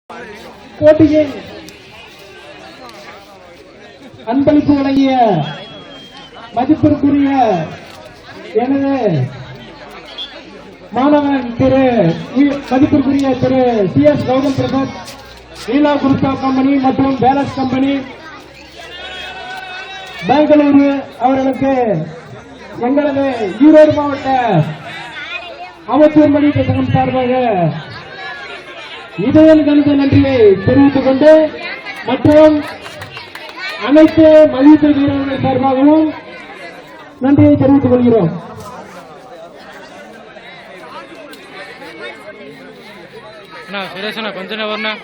போட்டியில் அன்பளிப்பு வழங்கிய மதிப்பிற்குரிய எனது மாணவன் மதிப்பிற்குரிய திரு CS கௌதம் பிரசாத், லீலா குருத்தா கம்பெனி மற்றும் பேலஸ் கம்பெனி பெங்களூரு அவர்களுக்கு எங்களது ஈரோடு மாவட்ட அமைச்சர் மணி சங்கம் சார்பாக இதயம் கணித நன்றியை தெரிவித்துக் கொண்டு மற்றும் அனைத்து மல்யுத்த வீரர்கள் சார்பாகவும் நன்றியை தெரிவித்துக் கொள்கிறோம். கொஞ்ச நேரம்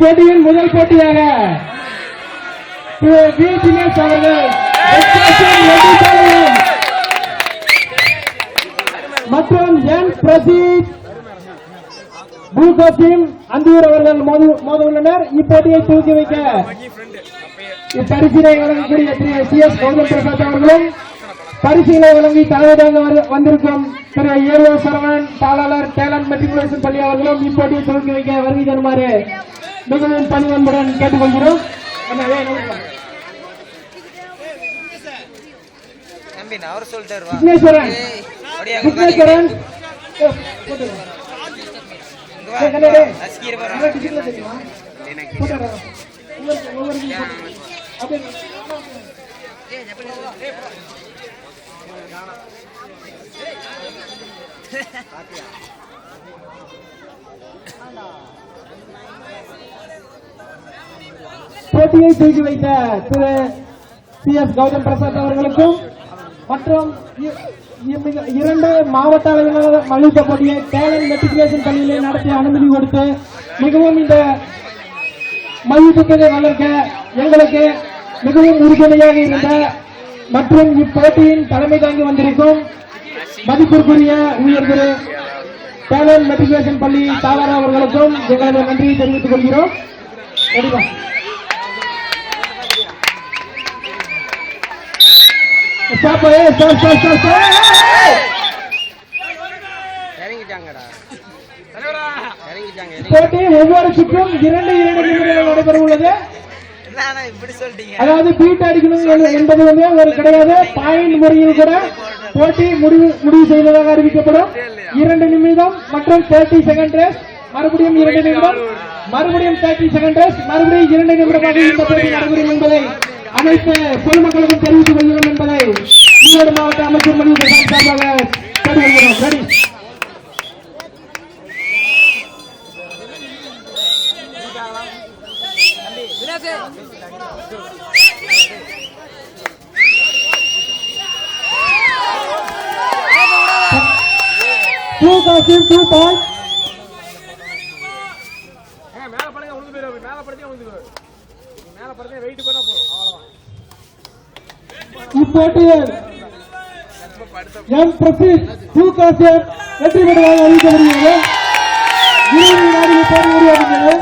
போட்டியின் முதல் போட்டியாக தினேஷ் அவர்கள் மற்றும் என் பிரதீப் பூகோசிம் அந்தூர் அவர்கள் மோத உள்ளனர். இப்போட்டியை தூக்கி வைக்க இப்பரிசினை வழங்கக்கூடிய திரு CS கௌதம் பிரசாத் அவர்களும் பரிசுகளை வழங்கி தலைவராக வந்திருக்கும் திரு ஏவோ சரவணன் தாளர் டேலண்ட் மெட்ரிகுலேஷன் பள்ளி அவர்களும் இப்போட்டியை துவக்கி வைக்க வருகை தருமாறு மிகவும் பணிவன்புடன் கேட்டுக்கொள்கிறோம். விக்னேஸ்வரன் போட்டியை தூக்கி வைத்த திரு CS கௌதம் பிரசாத் அவர்களுக்கும் மற்றும் இரண்டு மாவட்ட அளவிலான மல்யுத்த போட்டியை டேலண்ட் மெட்ரிகுலேஷன் பள்ளியிலே நடத்தி அனுமதி கொடுத்து மிகவும் இந்த மல்யுத்தத்தை வளர்க்க எங்களுக்கு மிகவும் உறுதுணையாக இருந்த மற்றும் இப்போட்டியின் தலைமை தாங்கி வந்திருக்கும் மதிப்பிற்குரிய உயர் திரு டேலண்ட் மெட்ரிகுலேஷன் பள்ளி தாளர் அவர்களுக்கும் எங்களது நன்றியை தெரிவித்துக் கொள்கிறோம். போட்டி ஒவ்வொரு சுற்றும் 2 நிமிடங்கள் நடைபெற உள்ளது. அதாவது பீட் அடிக்கணும் என்பது ஒரு கிடையாது. பாயிண்ட் முறையில் கூட போட்டி முடிவு செய்வதாக அறிவிக்கப்படும். 2 நிமிடம் மற்றும் 30 செகண்ட் ரேஸ், மறுபடியும் 2 நிமிடம், மறுபடியும் 30 செகண்ட் ரேஸ், மறுபடியும் 2 நிமிடமாக இந்த போட்டி நடைபெறும் என்பதை அனைத்து பொதுமக்களுக்கும் தெரிவித்துக் கொள்கிறோம் என்பதை ஈரோடு மாவட்ட அமைச்சர் மணி சார்பாக கேட்டுக்கொள்கிறோம். Ready 2 points. இப்போட்டியில் எம் பிரதீப் வெற்றி பெற்றதாக அறிவிக்கப்படுகிறது. 20 வினாடிகள் போட்டி முடிவடைந்தது.